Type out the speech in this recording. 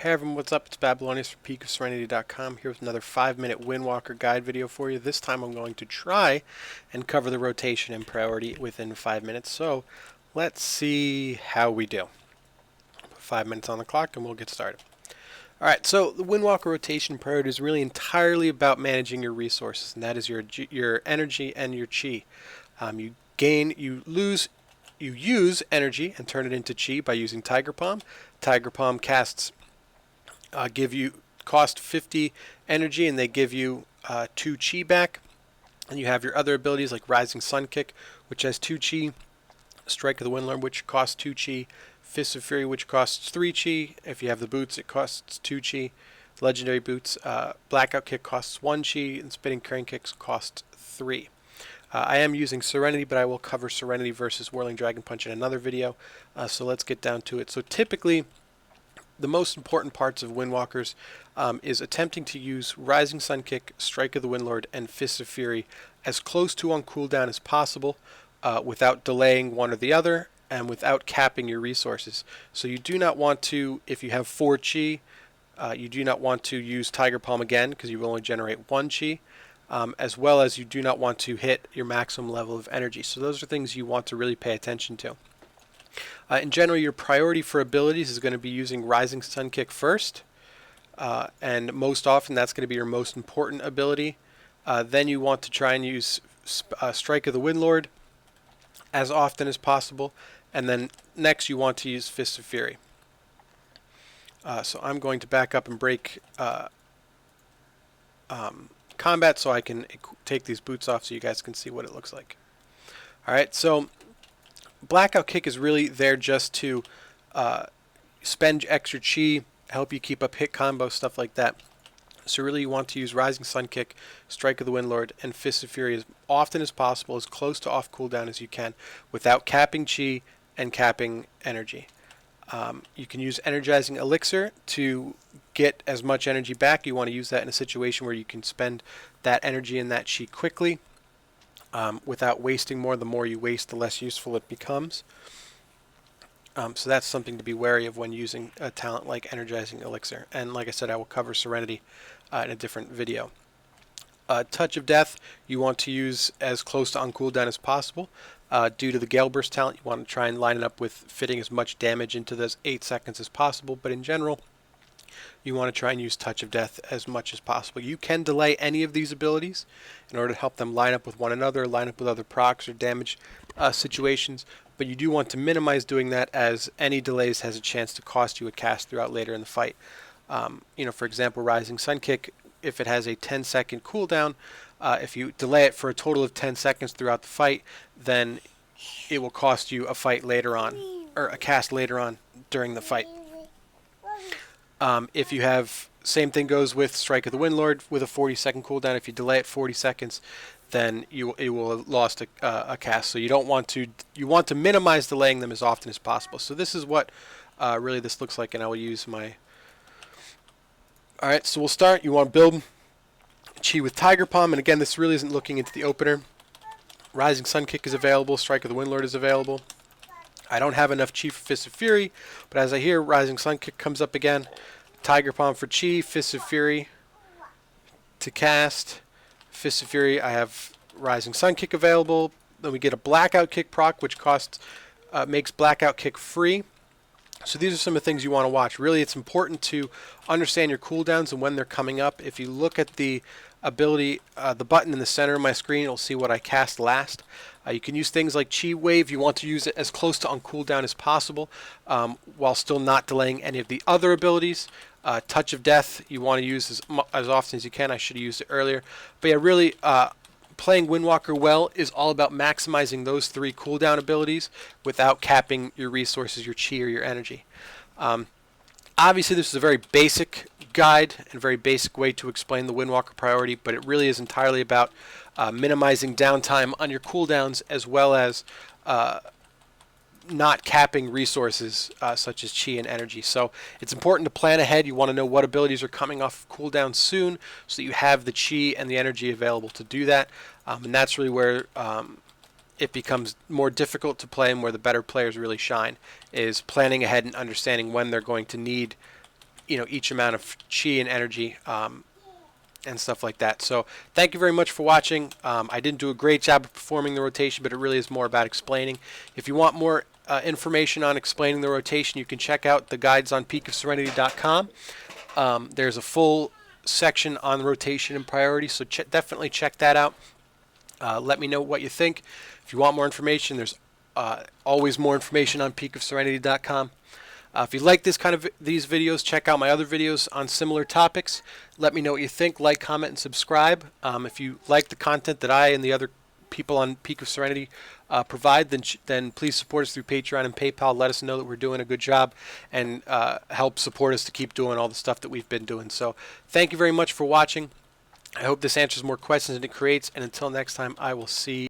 Hey everyone, what's up? It's Babylonius from PeakofSerenity.com here with another 5-minute Windwalker guide video for you. This time I'm going to try and cover the rotation and priority within 5 minutes. So let's see how we do. Put 5 minutes on the clock and we'll get started. Alright, so the Windwalker Rotation priority is really entirely about managing your resources, and that is your energy and your chi. You use energy and turn it into chi by using Tiger Palm. Tiger Palm casts cost 50 energy and they give you 2 chi back. And you have your other abilities like Rising Sun Kick, which has 2 chi, Strike of the Windlord, which costs 2 chi, Fist of Fury, which costs 3 chi. If you have the boots, it costs 2 chi. Legendary boots, Blackout Kick costs 1 chi, and Spinning Crane Kicks cost 3. I am using Serenity, but I will cover Serenity versus Whirling Dragon Punch in another video. So let's get down to it. So typically, the most important parts of Windwalkers is attempting to use Rising Sun Kick, Strike of the Windlord, and Fist of Fury as close to on cooldown as possible without delaying one or the other and without capping your resources. So you do not want to, if you have 4 chi, you do not want to use Tiger Palm again because you will only generate 1 chi, as well as you do not want to hit your maximum level of energy. So those are things you want to really pay attention to. In general, your priority for abilities is going to be using Rising Sun Kick first, and most often that's going to be your most important ability. Then you want to try and use Strike of the Windlord as often as possible, and then next you want to use Fist of Fury. So I'm going to back up and break combat so I can take these boots off so you guys can see what it looks like. Alright, so Blackout Kick is really there just to spend extra chi, help you keep up hit combos, stuff like that. So really you want to use Rising Sun Kick, Strike of the Windlord, and Fist of Fury as often as possible, as close to off cooldown as you can, without capping chi and capping energy. You can use Energizing Elixir to get as much energy back. You want to use that in a situation where you can spend that energy and that chi quickly. Without wasting more. The more you waste, the less useful it becomes. So that's something to be wary of when using a talent like Energizing Elixir. And like I said, I will cover Serenity in a different video. Touch of Death, you want to use as close to on cooldown as possible. Due to the Gale Burst talent, you want to try and line it up with fitting as much damage into those 8 seconds as possible. But in general, you want to try and use Touch of Death as much as possible. You can delay any of these abilities in order to help them line up with one another, line up with other procs or damage situations, but you do want to minimize doing that, as any delays has a chance to cost you a cast throughout later in the fight. For example, Rising Sun Kick, if it has a 10-second cooldown, if you delay it for a total of 10 seconds throughout the fight, then it will cost you a fight later on, or a cast later on during the fight. If you have, same thing goes with Strike of the Windlord with a 40-second cooldown. If you delay it 40 seconds, then it will have lost a cast. So you want to minimize delaying them as often as possible. So this is what really this looks like, and I will use my. All right, so we'll start. You want to build chi with Tiger Palm, and again, this really isn't looking into the opener. Rising Sun Kick is available. Strike of the Windlord is available. I don't have enough chi for Fist of Fury, but as I hear Rising Sun Kick comes up again, Tiger Palm for chi, Fist of Fury to cast. Fist of Fury, I have Rising Sun Kick available. Then we get a Blackout Kick proc, which makes Blackout Kick free. So these are some of the things you want to watch. Really, it's important to understand your cooldowns and when they're coming up. If you look at the ability, the button in the center of my screen, you'll see what I cast last. You can use things like Chi Wave. You want to use it as close to on cooldown as possible, while still not delaying any of the other abilities. Touch of Death, you want to use as often as you can. I should have used it earlier. But yeah, really, playing Windwalker well is all about maximizing those 3 cooldown abilities without capping your resources, your chi, or your energy. Obviously, this is a very basic guide and very basic way to explain the Windwalker priority, but it really is entirely about minimizing downtime on your cooldowns, as well as not capping resources such as chi and energy. So it's important to plan ahead. You want to know what abilities are coming off cooldown soon, so that you have the chi and the energy available to do that. And that's really where it becomes more difficult to play, and where the better players really shine, is planning ahead and understanding when they're going to need each amount of chi and energy and stuff like that. So thank you very much for watching. I didn't do a great job of performing the rotation, but it really is more about explaining. If you want more information on explaining the rotation, you can check out the guides on PeakofSerenity.com. There's a full section on rotation and priority, so definitely check that out. Let me know what you think. If you want more information, there's always more information on PeakofSerenity.com. If you like these videos, check out my other videos on similar topics. Let me know what you think. Like, comment, and subscribe. If you like the content that I and the other people on Peak of Serenity provide, then please support us through Patreon and PayPal. Let us know that we're doing a good job, and help support us to keep doing all the stuff that we've been doing. So thank you very much for watching. I hope this answers more questions than it creates, and until next time, I will see